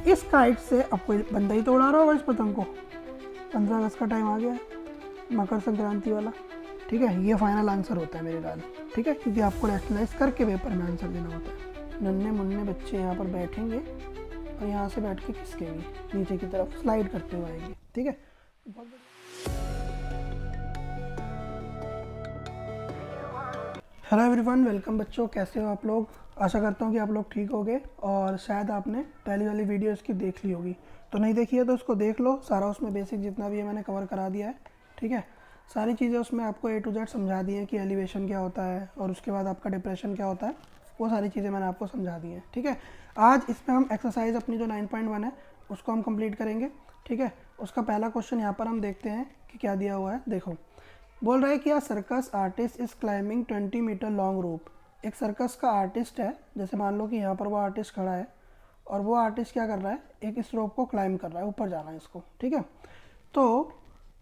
इस काइट से अब कोई बंदा ही तो उड़ा रहा होगा इस पतंग को। 15 अगस्त का टाइम आ गया, मकर संक्रांति वाला, ठीक है। ये फाइनल आंसर होता है मेरे ख्याल, ठीक है, क्योंकि आपको रैशनलाइज करके पेपर में आंसर देना होता है। नन्हे मुन्ने बच्चे यहाँ पर बैठेंगे और यहाँ से बैठ के खिसकेंगे नीचे की तरफ, स्लाइड करते हुए आएंगे, ठीक है। हेलो एवरीवन, वेलकम बच्चों, कैसे हो आप लोग। आशा करता हूँ कि आप लोग ठीक होंगे और शायद आपने पहली वाली वीडियो इसकी देख ली होगी। तो नहीं देखी है तो उसको देख लो, सारा उसमें बेसिक जितना भी है मैंने कवर करा दिया है, ठीक है। सारी चीज़ें उसमें आपको A to Z समझा दी हैं कि एलिवेशन क्या होता है और उसके बाद आपका डिप्रेशन क्या होता है, वो सारी चीज़ें मैंने आपको समझा दी हैं, ठीक है। आज इसमें हम एक्सरसाइज अपनी जो 9.1 है उसको हम कंप्लीट करेंगे, ठीक है। उसका पहला क्वेश्चन यहाँ पर हम देखते हैं कि क्या दिया हुआ है। देखो, बोल रहा है कि circus artist is climbing 20 metre long rope. एक सर्कस का आर्टिस्ट है, जैसे मान लो कि यहाँ पर वो आर्टिस्ट खड़ा है और वो आर्टिस्ट क्या कर रहा है, एक इस रोप को क्लाइंब कर रहा है, ऊपर जाना है इसको, ठीक है। तो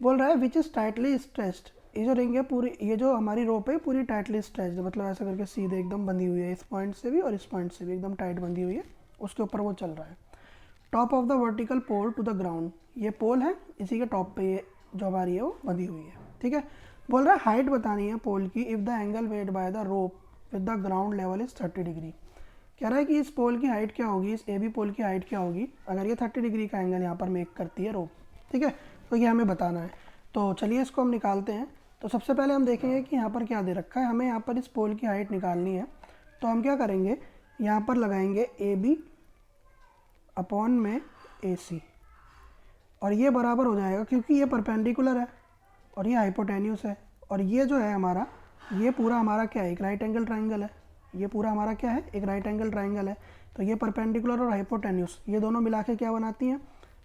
बोल रहा है विच इज़ टाइटली स्ट्रेच्ड। ये जो रिंग है पूरी, ये जो हमारी रोप है पूरी टाइटली स्ट्रेच्ड, मतलब ऐसा करके सीधे एकदम बंधी हुई है, इस पॉइंट से भी और इस पॉइंट से भी एकदम टाइट बंधी हुई है, उसके ऊपर वो चल रहा है। Top of the vertical pole to the ground, ये पोल है, इसी के टॉप पे ये जो हमारी है वो बंधी हुई है, ठीक है। बोल रहा है हाइट बतानी है पोल की if the angle made by the rope with the ground level is 30 degree. कह रहा है कि इस पोल की हाइट क्या होगी, इस AB पोल की हाइट क्या होगी अगर ये 30 डिग्री का एंगल यहाँ पर मेक करती है रोप, ठीक है। तो ये हमें बताना है। तो चलिए इसको हम निकालते हैं। तो सबसे पहले हम देखेंगे कि यहाँ पर क्या दे रखा है, हमें यहाँ पर इस पोल की हाइट निकालनी है। तो हम क्या करेंगे, यहाँ पर लगाएंगे AB अपॉन में AC, और ये बराबर हो जाएगा क्योंकि ये परपेंडिकुलर है और ये हाइपोटेन्यूस है, और ये जो है हमारा, ये पूरा हमारा क्या है, एक राइट एंगल ट्राइंगल है। ये पूरा हमारा क्या है, एक राइट एंगल ट्राइंगल है। तो ये परपेंडिकुलर और हाइपोटेन्यूस ये दोनों मिला के क्या बनाती हैं,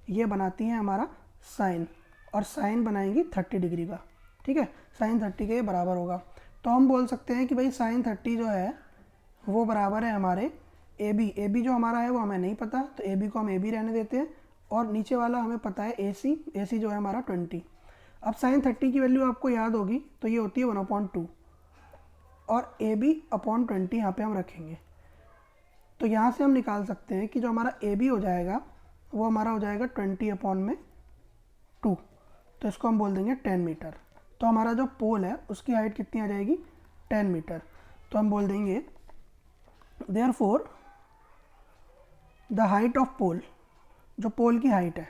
ये बनाती हैं हमारा साइन, और साइन बनाएंगी 30 डिग्री का, ठीक है। साइन 30 के ये बराबर होगा। तो हम बोल सकते हैं कि भाई साइन 30 जो है वो बराबर है हमारे AB जो हमारा है वो हमें नहीं पता, तो AB को हम AB रहने देते हैं, और नीचे वाला हमें पता है AC जो है हमारा 20। अब साइन 30 की वैल्यू आपको याद होगी, तो ये होती है 1/2, और AB अपॉन 20 यहाँ पे हम रखेंगे। तो यहाँ से हम निकाल सकते हैं कि जो हमारा AB हो जाएगा वो हमारा हो जाएगा 20/2, तो इसको हम बोल देंगे 10 मीटर। तो हमारा जो पोल है उसकी हाइट कितनी आ जाएगी, 10 मीटर। तो हम बोल देंगे देयरफॉर द हाइट ऑफ पोल, जो पोल की हाइट है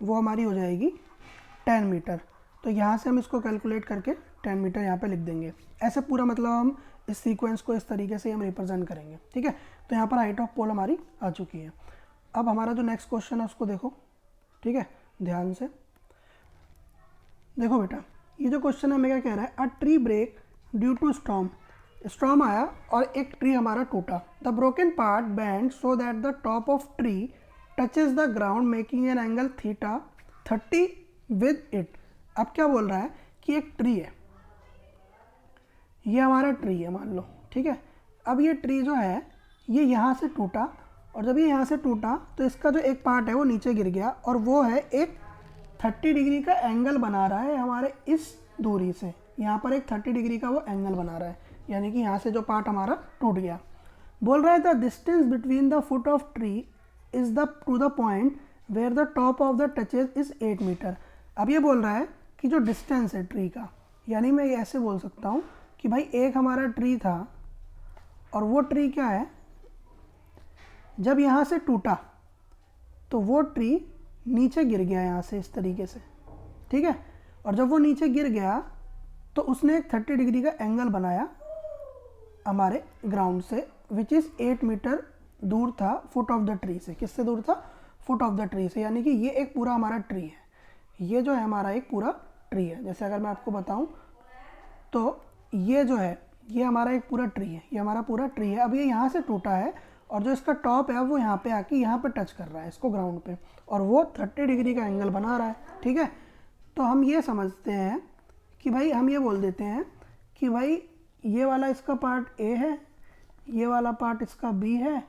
वो हमारी हो जाएगी 10 मीटर। तो यहाँ से हम इसको कैलकुलेट करके 10 मीटर यहाँ पे लिख देंगे। ऐसे पूरा मतलब हम इस सीक्वेंस को इस तरीके से हम रिप्रेजेंट करेंगे, ठीक है। तो यहाँ पर हाइट ऑफ पोल हमारी आ चुकी है। अब हमारा जो नेक्स्ट क्वेश्चन है उसको देखो, ठीक है, ध्यान से देखो बेटा। ये जो क्वेश्चन है हमें क्या कह रहा है, a tree break due to storm आया और एक ट्री हमारा टूटा। The broken part bend so that the top of tree touches the ground making an angle theta 30 with it. अब क्या बोल रहा है कि एक ट्री है, ये हमारा ट्री है मान लो, ठीक है। अब ये ट्री जो है ये यहाँ से टूटा, और जब ये यहाँ से टूटा तो इसका जो एक पार्ट है वो नीचे गिर गया, और वो है एक 30 डिग्री का एंगल बना रहा है हमारे इस दूरी से। यहाँ पर एक 30 डिग्री का वो एंगल बना रहा है, यानी कि यहाँ से जो पार्ट हमारा टूट गया। बोल रहा है the distance between the foot of tree is the to the point where the top of the touches is 8 metre. अब ये बोल रहा है कि जो डिस्टेंस है ट्री का, यानी मैं ये ऐसे बोल सकता हूँ कि भाई एक हमारा ट्री था और वो ट्री क्या है, जब यहाँ से टूटा तो वो ट्री नीचे गिर गया यहाँ से इस तरीके से, ठीक है। और जब वो नीचे गिर गया तो उसने एक 30 डिग्री का एंगल बनाया हमारे ग्राउंड से, विच इज़ 8 मीटर दूर था फुट ऑफ द ट्री से। किससे दूर था, फुट ऑफ द ट्री से, यानी कि ये एक पूरा हमारा ट्री है, ये जो है हमारा एक पूरा ट्री है। जैसे अगर मैं आपको बताऊं तो ये जो है ये हमारा एक पूरा ट्री है, ये हमारा पूरा ट्री है। अब ये यहाँ से टूटा है और जो इसका टॉप है वो यहाँ पे आके यहाँ पे टच कर रहा है इसको ग्राउंड पे, और वो 30 डिग्री का एंगल बना रहा है, ठीक है। तो हम ये समझते हैं कि भाई, हम ये बोल देते हैं कि भाई ये वाला इसका पार्ट A है, ये वाला पार्ट इसका B है,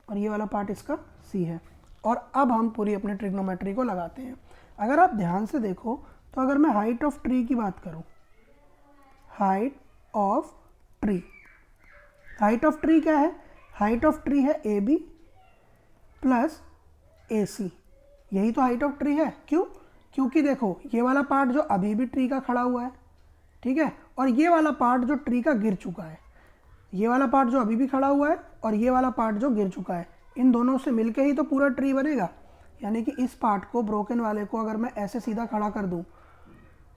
और ये वाला पार्ट इसका C है। और अब हम पूरी अपनी ट्रिग्नोमेट्री को लगाते हैं। अगर आप ध्यान से देखो तो अगर मैं हाइट ऑफ ट्री की बात करूं, height of tree, height of tree क्या है, हाइट ऑफ ट्री है AB प्लस AC, यही तो हाइट ऑफ ट्री है। क्यों? क्योंकि देखो ये वाला पार्ट जो अभी भी ट्री का खड़ा हुआ है, ठीक है, और ये वाला पार्ट जो ट्री का गिर चुका है, ये वाला पार्ट जो अभी भी खड़ा हुआ है और ये वाला पार्ट जो गिर चुका है, इन दोनों से मिलके ही तो पूरा ट्री बनेगा। यानी कि इस पार्ट को, ब्रोकन वाले को अगर मैं ऐसे सीधा खड़ा कर दूं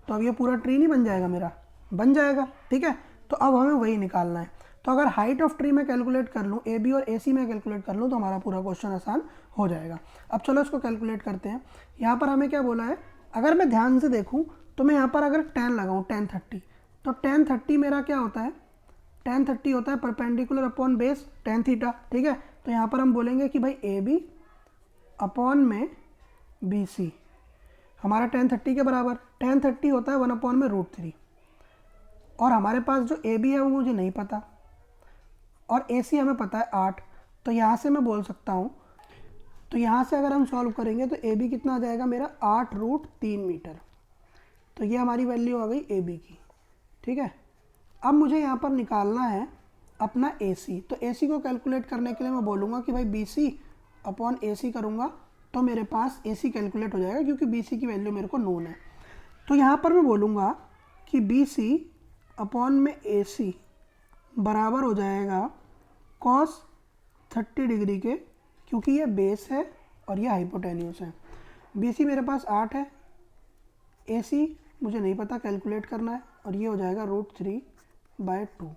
तो अब ये पूरा ट्री नहीं बन जाएगा मेरा? बन जाएगा, ठीक है। तो अब हमें वही निकालना है। तो अगर हाइट ऑफ ट्री में कैलकुलेट कर लूँ, AB और AC में कैलकुलेट कर लूँ तो हमारा पूरा क्वेश्चन आसान हो जाएगा। अब चलो इसको कैलकुलेट करते हैं। यहाँ पर हमें क्या बोला है, अगर मैं ध्यान से देखूँ तो मैं यहाँ पर अगर tan लगाऊँ, tan 30, तो tan 30 मेरा क्या होता है, tan 30 होता है perpendicular upon base tan theta, ठीक है। तो यहाँ पर हम बोलेंगे कि भाई AB अपॉन में BC हमारा tan 30 के बराबर, tan 30 होता है 1 अपॉन में √3, और हमारे पास जो AB है वो मुझे नहीं पता और AC हमें पता है 8। तो यहाँ से मैं बोल सकता हूँ, तो यहाँ से अगर हम सॉल्व करेंगे तो AB कितना आ जाएगा मेरा 8√3 मीटर। तो ये हमारी वैल्यू आ गई AB की, ठीक है। अब मुझे यहाँ पर निकालना है अपना AC। तो AC को कैलकुलेट करने के लिए मैं बोलूँगा कि भाई BC अपॉन AC करूँगा तो मेरे पास AC कैलकुलेट हो जाएगा, क्योंकि BC की वैल्यू मेरे को नोन है। तो यहाँ पर मैं बोलूँगा कि BC अपॉन में AC बराबर हो जाएगा cos 30 डिग्री के, क्योंकि ये बेस है और ये हाइपोटेन्यूस है। BC मेरे पास 8 है, AC मुझे नहीं पता, कैलकुलेट करना है, और ये हो जाएगा √3/2।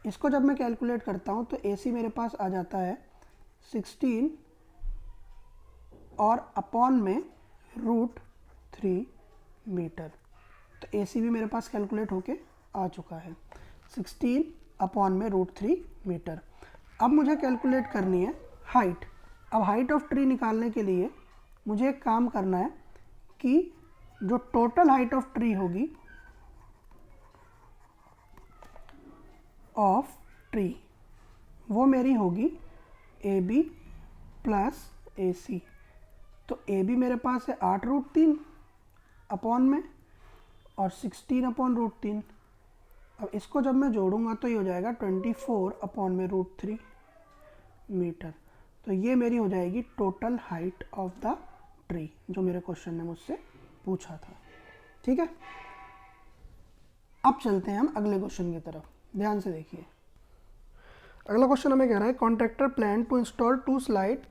इसको जब मैं कैलकुलेट करता हूँ तो AC मेरे पास आ जाता है 16 और अपॉन में √3 मीटर। तो AC भी मेरे पास कैलकुलेट होके आ चुका है 16 अपॉन में √3 मीटर। अब मुझे कैलकुलेट करनी है हाइट। अब हाइट ऑफ ट्री निकालने के लिए मुझे एक काम करना है कि जो टोटल हाइट ऑफ ट्री होगी ऑफ ट्री वो मेरी होगी AB प्लस AC। तो AB मेरे पास है 8√3 अपॉन में और 16 अपॉन √3। अब इसको जब मैं जोड़ूंगा तो ये हो जाएगा 24 अपॉन में √3 मीटर। तो ये मेरी हो जाएगी total height of the tree, जो मेरे क्वेश्चन ने मुझसे पूछा था, ठीक है। अब चलते हैं हम अगले क्वेश्चन की तरफ, ध्यान से देखिए। अगला क्वेश्चन हमें कह रहा है contractor plan to install 2 slide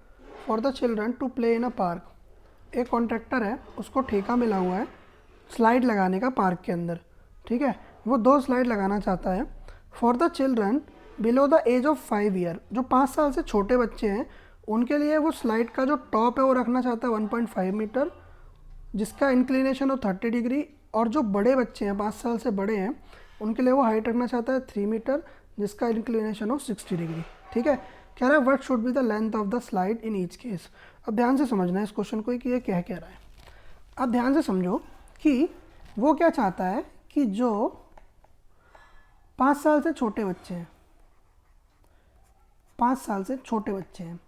for the children to play in a park. एक कॉन्ट्रैक्टर है, उसको ठेका मिला हुआ है स्लाइड लगाने का पार्क के अंदर, ठीक है। वो 2 स्लाइड लगाना चाहता है for the children below the age of 5 year. जो 5 साल से छोटे बच्चे हैं उनके लिए वो स्लाइड का जो टॉप है वो रखना चाहता है 1.5 मीटर, जिसका इंक्लिनेशन हो 30 डिग्री, और जो बड़े बच्चे हैं 5 साल से बड़े हैं उनके लिए वो हाइट रखना चाहता है 3 मीटर, जिसका इंक्लिनेशन हो 60 डिग्री, ठीक है। कह रहा है what should be the length of the slide in each case. अब ध्यान से समझना है इस क्वेश्चन को कि ये क्या कह रहा है। अब ध्यान से समझो कि वो क्या चाहता है कि जो 5 साल से छोटे बच्चे हैं, 5 साल से छोटे बच्चे हैं,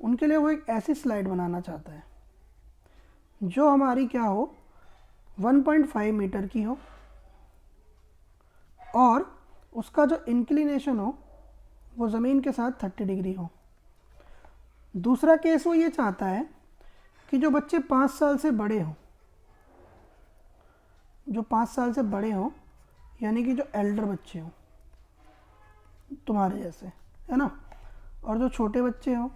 उनके लिए वो एक ऐसी स्लाइड बनाना चाहता है जो हमारी क्या हो 1.5 मीटर की हो और उसका जो इंक्लिनेशन हो वो ज़मीन के साथ 30 डिग्री हो। दूसरा केस वो ये चाहता है कि जो बच्चे 5 साल से बड़े हों, जो 5 साल से बड़े हों, यानी कि जो एल्डर बच्चे हों तुम्हारे जैसे, है ना, और जो छोटे बच्चे हों,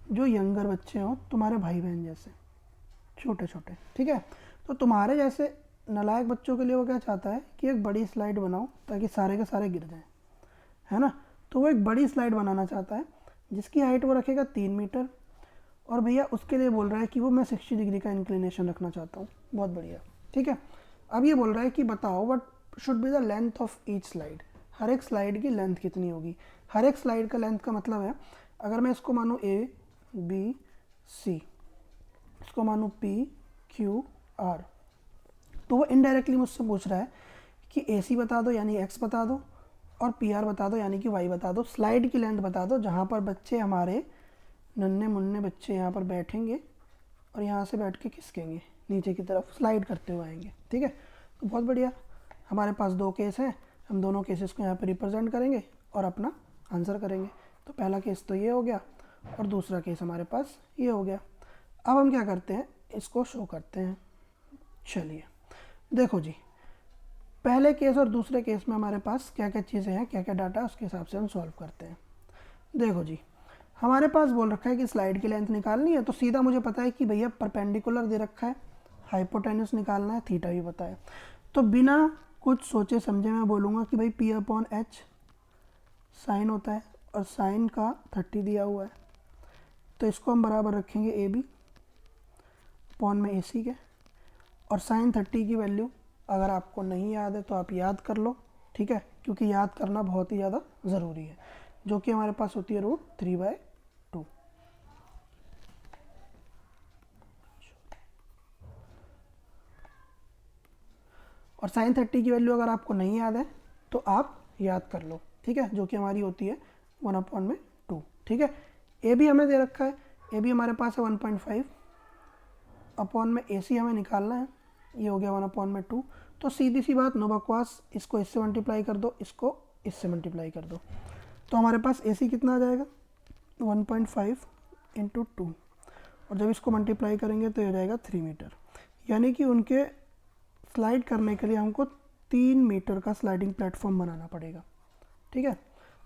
जो यंगर बच्चे हों तुम्हारे भाई बहन जैसे छोटे छोटे, ठीक है। तो तुम्हारे जैसे नालायक बच्चों के लिए वो क्या चाहता है कि एक बड़ी स्लाइड बनाओ ताकि सारे के सारे गिर जाएं, है ना। तो वो एक बड़ी स्लाइड बनाना चाहता है जिसकी हाइट वो रखेगा 3 मीटर, और भैया उसके लिए बोल रहा है कि वो मैं 60 डिग्री का इंक्लिनेशन रखना चाहता हूँ। बहुत बढ़िया, ठीक है। अब ये बोल रहा है कि बताओ what should be the length of each slide. हर एक स्लाइड की लेंथ कितनी होगी। हर एक स्लाइड का लेंथ का मतलब है अगर मैं इसको मानूँ ABC, इसको मानूँ PQR, तो वो इनडायरेक्टली मुझसे पूछ रहा है कि AC बता दो यानी X बता दो, और PR बता दो यानी कि Y बता दो। स्लाइड की लेंथ बता दो जहाँ पर बच्चे हमारे नन्हे मुन्ने बच्चे यहाँ पर बैठेंगे और यहाँ से बैठ के खिसकेंगे नीचे की तरफ, स्लाइड करते हुए आएंगे, ठीक है। तो बहुत बढ़िया, हमारे पास 2 केस हैं, हम दोनों केसेस को यहाँ पे रिप्रेजेंट करेंगे और अपना आंसर करेंगे। तो पहला केस तो ये हो गया और दूसरा केस हमारे पास ये हो गया। अब हम क्या करते हैं, इसको शो करते हैं। चलिए देखो जी, पहले केस और दूसरे केस में हमारे पास क्या क्या चीज़ें हैं, क्या क्या डाटा, उसके हिसाब से हम सॉल्व करते हैं। देखो जी, हमारे पास बोल रखा है कि स्लाइड की लेंथ निकालनी है, तो सीधा मुझे पता है कि भैया परपेंडिकुलर दे रखा है, हाइपोटेन्यूस निकालना है, थीटा भी पता है। तो बिना कुछ सोचे समझे मैं बोलूँगा कि भाई P अपॉन एच साइन होता है, और साइन का 30 दिया हुआ है, तो इसको हम बराबर रखेंगे ए बी अपॉन में ए सी के। और साइन 30 की वैल्यू अगर आपको नहीं याद है तो आप याद कर लो, ठीक है, क्योंकि याद करना बहुत ही ज़्यादा ज़रूरी है, जो कि हमारे पास होती है √3/2। और साइन 30 की वैल्यू अगर आपको नहीं याद है तो आप याद कर लो, ठीक है, जो कि हमारी होती है 1/2, ठीक है। ए भी हमें दे रखा है, ए भी हमारे पास है 1.5 अपॉन में ए सी हमें निकालना है, ये हो गया 1/2। तो सीधी सी बात, नो बकवास, इसको इससे मल्टीप्लाई कर दो, इसको इससे मल्टीप्लाई कर दो, तो हमारे पास ए सी कितना आ जाएगा 1.5 इंटू 2, और जब इसको मल्टीप्लाई करेंगे तो ये हो जाएगा 3 मीटर। यानी कि उनके स्लाइड करने के लिए हमको 3 मीटर का स्लाइडिंग प्लेटफॉर्म बनाना पड़ेगा, ठीक है।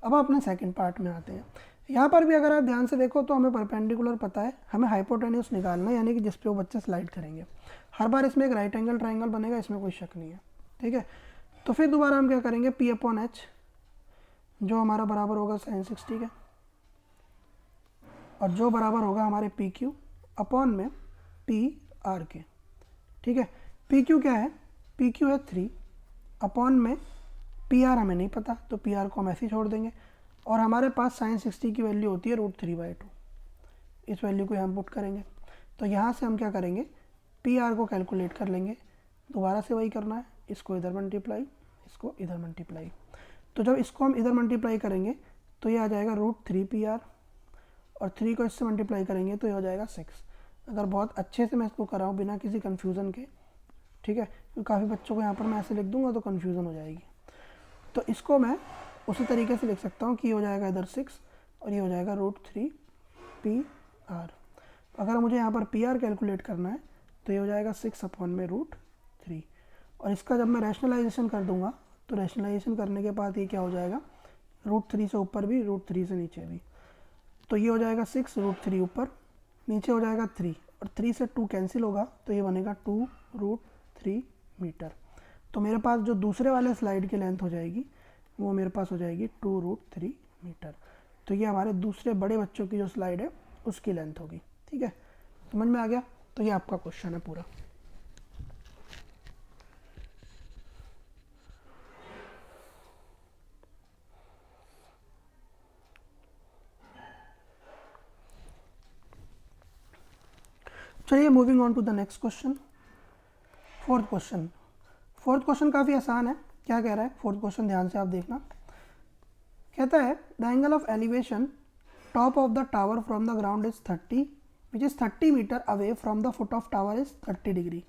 अब अपने सेकंड पार्ट में आते हैं। यहाँ पर भी अगर आप ध्यान से देखो तो हमें परपेंडिकुलर पता है, हमें हाइपोटेन्यूस निकालना है, यानी कि जिस पे वो बच्चे स्लाइड करेंगे। हर बार इसमें एक राइट एंगल ट्राइंगल बनेगा, इसमें कोई शक नहीं है, ठीक है। तो फिर दोबारा हम क्या करेंगे, P अपॉन एच जो हमारा बराबर होगा साइन 60 के, और जो बराबर होगा हमारे पी क्यू अपॉन में पी आर के, ठीक है। पी क्यू क्या है, पी क्यू है 3 अपॉन में पी आर हमें नहीं पता, तो पी आर को हम ऐसे ही छोड़ देंगे, और हमारे पास साइन 60 की वैल्यू होती है √3/2, इस वैल्यू को हम पुट करेंगे। तो यहाँ से हम क्या करेंगे, पी आर को कैलकुलेट कर लेंगे, दोबारा से वही करना है, इसको इधर मल्टीप्लाई, इसको इधर मल्टीप्लाई। तो जब इसको हम इधर मल्टीप्लाई करेंगे तो ये आ जाएगा √3PR, और 3 को इससे मल्टीप्लाई करेंगे तो ये हो जाएगा 6। अगर बहुत अच्छे से मैं इसको कराऊँ बिना किसी कन्फ्यूज़न के, ठीक है, क्योंकि काफ़ी बच्चों को यहाँ पर मैं ऐसे लिख दूंगा तो कन्फ्यूज़न हो जाएगी। तो इसको मैं उसी तरीके से लिख सकता हूँ कि ये हो जाएगा इधर 6 और ये हो जाएगा √3PR। अगर मुझे यहाँ पर PR कैलकुलेट करना है तो ये हो जाएगा 6 अपॉन में √3, और इसका जब मैं रैशनलाइजेशन कर दूंगा तो रैशनलाइजेशन करने के बाद ये क्या हो जाएगा, √3 से ऊपर भी, √3 से नीचे भी, तो ये हो जाएगा 6, √3 ऊपर, नीचे हो जाएगा 3, और 3 से 2 कैंसिल होगा तो ये बनेगा 2√3 मीटर। तो मेरे पास जो दूसरे वाले स्लाइड की लेंथ हो जाएगी वो मेरे पास हो जाएगी 2√3 मीटर। तो ये हमारे दूसरे बड़े बच्चों की जो स्लाइड है उसकी लेंथ होगी, ठीक है, समझ में आ गया। तो ये आपका क्वेश्चन है पूरा। चलिए moving on to the next question, fourth question. Fourth question काफ़ी आसान है। क्या कह रहा है फोर्थ क्वेश्चन, ध्यान से आप देखना। कहता है the angle of elevation top of the tower from the ground is 30 which is 30 metre away from the foot of tower is 30 degree.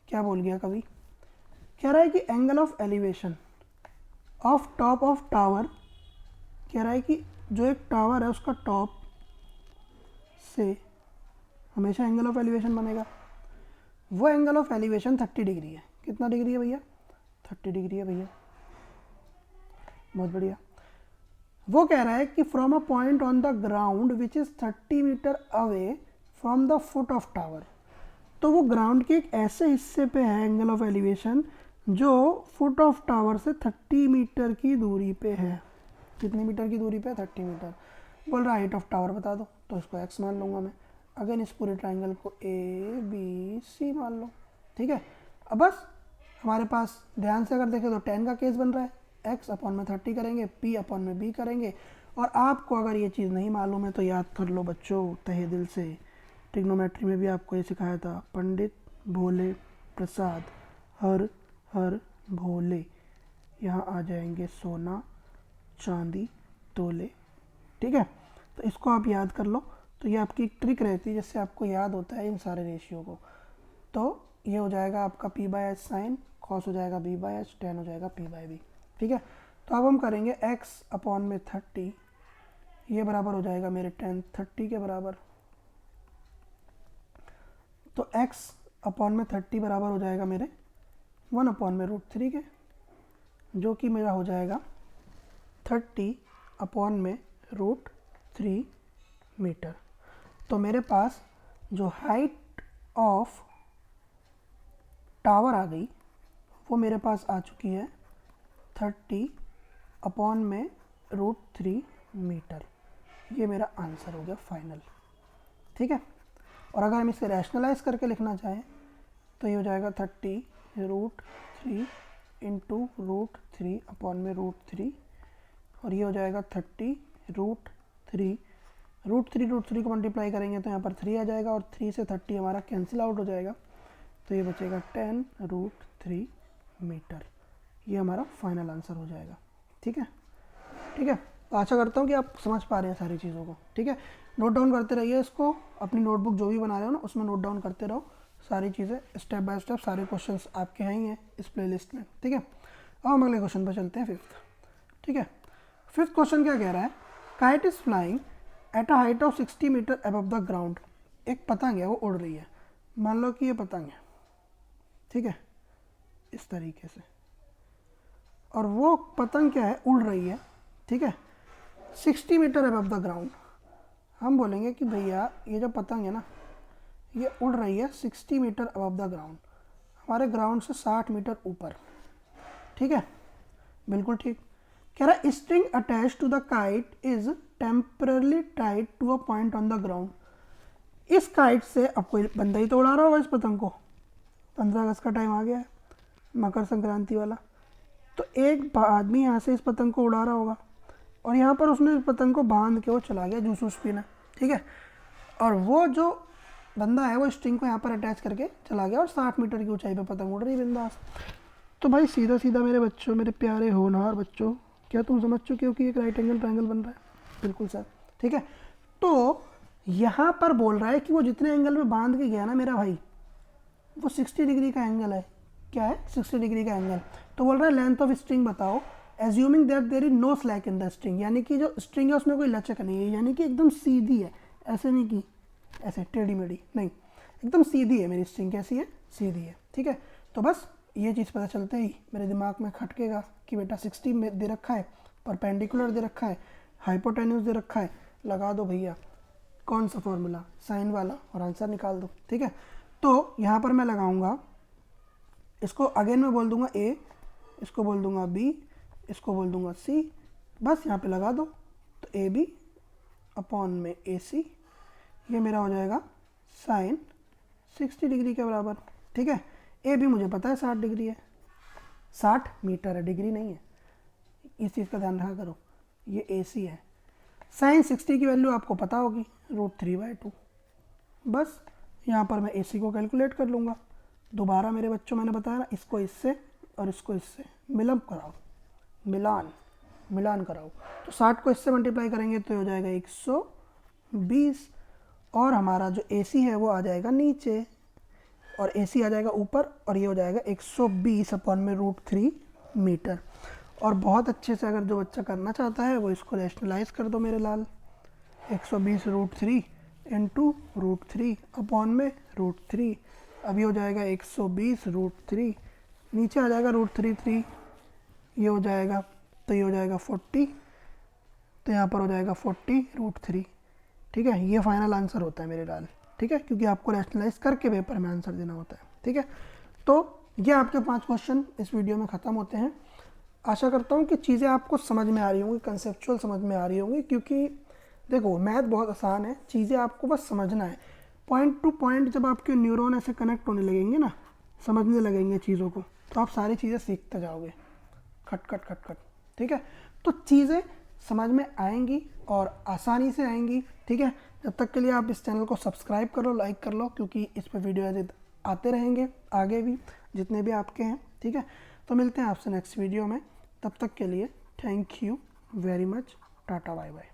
क्या बोल गया कभी, कह रहा है कि angle of elevation of top of tower, कह रहा है कि जो एक टावर है उसका टॉप से हमेशा एंगल ऑफ एलिवेशन बनेगा, वो एंगल ऑफ एलिवेशन 30 डिग्री है। कितना डिग्री है भैया, 30 डिग्री है भैया, बहुत बढ़िया। वो कह रहा है कि from a point on the ground which is 30 metre away from the foot of tower. तो वो ग्राउंड के एक ऐसे हिस्से पे है एंगल ऑफ एलिवेशन जो फुट ऑफ टावर से 30 मीटर की दूरी पे है। कितने मीटर की दूरी पे, 30 मीटर। बोल रहा हाइट ऑफ टावर बता दो, तो इसको x मान लूँगा मैं। अगेन इस पूरे ट्राइंगल को ABC मान लो, ठीक है। अब बस हमारे पास ध्यान से अगर देखें तो tan का केस बन रहा है, x अपॉन में 30 करेंगे, p अपॉन में b करेंगे। और आपको अगर ये चीज़ नहीं मालूम है तो याद कर लो बच्चों तहे दिल से, ट्रिग्नोमेट्री में भी आपको ये सिखाया था, पंडित भोले प्रसाद हर हर भोले, यहाँ आ जाएंगे सोना चांदी तोले, ठीक है। तो इसको आप याद कर लो। तो ये आपकी एक ट्रिक रहती है जिससे आपको याद होता है इन सारे रेशियो को। तो ये हो जाएगा आपका p/h साइन, कॉस हो जाएगा b/h, tan हो जाएगा p/b, ठीक है। तो अब हम करेंगे x अपॉन में 30, ये बराबर हो जाएगा मेरे tan 30 के बराबर, तो x अपॉन में 30 बराबर हो जाएगा मेरे 1 अपॉन में √3 के, जो कि मेरा हो जाएगा 30 अपॉन में √3 मीटर। तो मेरे पास जो हाइट ऑफ टावर आ गई वो मेरे पास आ चुकी है 30 अपॉन में √3 मीटर। ये मेरा आंसर हो गया फाइनल। ठीक है, और अगर हम इसे रैशनलाइज करके लिखना चाहें तो ये हो जाएगा 30 √3 इंटू √3 अपॉन में √3, और ये हो जाएगा 30 √3 को मल्टीप्लाई करेंगे तो यहाँ पर 3 आ जाएगा, और 3 से 30 हमारा कैंसिल आउट हो जाएगा, तो ये बचेगा 10 √3 मीटर। ये हमारा फाइनल आंसर हो जाएगा। ठीक है, ठीक है, तो आशा करता हूँ कि आप समझ पा रहे हैं सारी चीज़ों को। ठीक है, नोट डाउन करते रहिए इसको, अपनी नोटबुक जो भी बना रहे हो ना उसमें नोट डाउन करते रहो सारी चीज़ें, स्टेप बाय स्टेप सारे क्वेश्चंस आपके हैं ही हैं इस प्लेलिस्ट में। ठीक है, अब हम अगले क्वेश्चन पर चलते हैं, फिफ्थ। ठीक है, फिफ्थ क्वेश्चन क्या कह रहा है, kite is flying at a height of 60 metre above the ground. एक पतंग है वो उड़ रही है, मान लो कि ये पतंग है, ठीक है, इस तरीके से, और वो पतंग क्या है, उड़ रही है, ठीक है, 60 मीटर अबव द ग्राउंड। हम बोलेंगे कि भैया ये जो पतंग है ना ये उड़ रही है 60 मीटर अबव द ग्राउंड, हमारे ग्राउंड से 60 मीटर ऊपर। ठीक है, बिल्कुल ठीक। कह रहा है string attach to the kite is temporarily tied to a point on the ground. इस काइट से, अब कोई बंदा ही तो उड़ा रहा होगा इस पतंग को, 15 अगस्त का टाइम आ गया है, मकर संक्रांति वाला, तो एक आदमी यहाँ से इस पतंग को उड़ा रहा होगा, और यहाँ पर उसने इस पतंग को बांध के वो चला गया जूस वूस पीना। ठीक है, और वो जो बंदा है वो स्ट्रिंग को यहाँ पर अटैच करके चला गया, और 60 मीटर की ऊंचाई पे पतंग उड़ रही बिंदास। तो भाई सीधा सीधा मेरे बच्चों, मेरे प्यारे होनहार बच्चों, क्या तुम समझ चुके हो कि एक राइट एंगल ट्रायंगल बन रहा है? बिल्कुल सर। ठीक है, तो यहाँ पर बोल रहा है कि वो जितने एंगल में बांध के गया ना मेरा भाई, वो 60 डिग्री का एंगल है। क्या है? 60 डिग्री का एंगल। तो बोल रहा है लेंथ ऑफ स्ट्रिंग बताओ, assuming that there is no slack in the string, यानी कि जो स्ट्रिंग है उसमें कोई लचक नहीं है, यानी कि एकदम सीधी है, ऐसे नहीं कि ऐसे टेढ़ी मेढ़ी नहीं, एकदम सीधी है मेरी स्ट्रिंग। कैसी है? सीधी है। ठीक है, तो बस ये चीज़ पता चलते ही मेरे दिमाग में खटकेगा कि बेटा 60 में दे रखा है, परपेंडिकुलर दे रखा है, हाइपोटेन्यूस दे रखा है, लगा दो भैया कौन सा फॉर्मूला, साइन वाला, और आंसर निकाल दो। ठीक है, तो यहाँ पर मैं लगाऊंगा, इसको अगेन मैं बोल दूंगा ए, इसको बोल दूंगा बी, इसको बोल दूंगा सी, बस यहाँ पे लगा दो, तो ए बी अपॉन में ए सी, ये मेरा हो जाएगा साइन 60 डिग्री के बराबर। ठीक है, ए बी मुझे पता है 60 डिग्री है, 60 मीटर है, डिग्री नहीं है, इस चीज़ का ध्यान रखा करो। ये ए सी है, साइन 60 की वैल्यू आपको पता होगी √3/2। बस यहाँ पर मैं ए सी को कैलकुलेट कर लूँगा। दोबारा मेरे बच्चों, मैंने बताया ना, इसको इससे और इसको इससे मिलप कराओ, मिलान कराओ, तो 60 को इससे मल्टीप्लाई करेंगे तो हो जाएगा 120, और हमारा जो ए सी है वो आ जाएगा नीचे, और ए सी आ जाएगा ऊपर, और ये हो जाएगा 120 अपॉन में √3 मीटर। और बहुत अच्छे से अगर जो बच्चा करना चाहता है वो इसको रैशनलाइज कर दो मेरे लाल, 120 √3 इंटू √3 अपॉन में √3, अभी हो जाएगा 120 √3, नीचे आ जाएगा √3, ये हो जाएगा, तो ये हो जाएगा 40, तो यहाँ पर हो जाएगा 40 √3। ठीक है, ये फाइनल आंसर होता है मेरे लाल। ठीक है, क्योंकि आपको रैशनलाइज करके पेपर में आंसर देना होता है। ठीक है, तो ये आपके 5 क्वेश्चन इस वीडियो में ख़त्म होते हैं। आशा करता हूँ कि चीज़ें आपको समझ में आ रही होंगी, कंसेप्चुअल समझ में आ रही होंगी, क्योंकि देखो मैथ बहुत आसान है, चीज़ें आपको बस समझना है। पॉइंट टू पॉइंट जब आपके न्यूरॉन ऐसे कनेक्ट होने लगेंगे ना, समझने लगेंगे चीज़ों को, तो आप सारी चीज़ें सीखते जाओगे, खट। ठीक है, तो चीज़ें समझ में आएंगी और आसानी से आएंगी। ठीक है, जब तक के लिए आप इस चैनल को सब्सक्राइब कर लो, लाइक कर लो, क्योंकि इस पर वीडियो आते रहेंगे आगे भी, जितने भी आपके हैं। ठीक है, तो मिलते हैं आपसे नेक्स्ट वीडियो में, तब तक के लिए thank you very much, tata bye bye.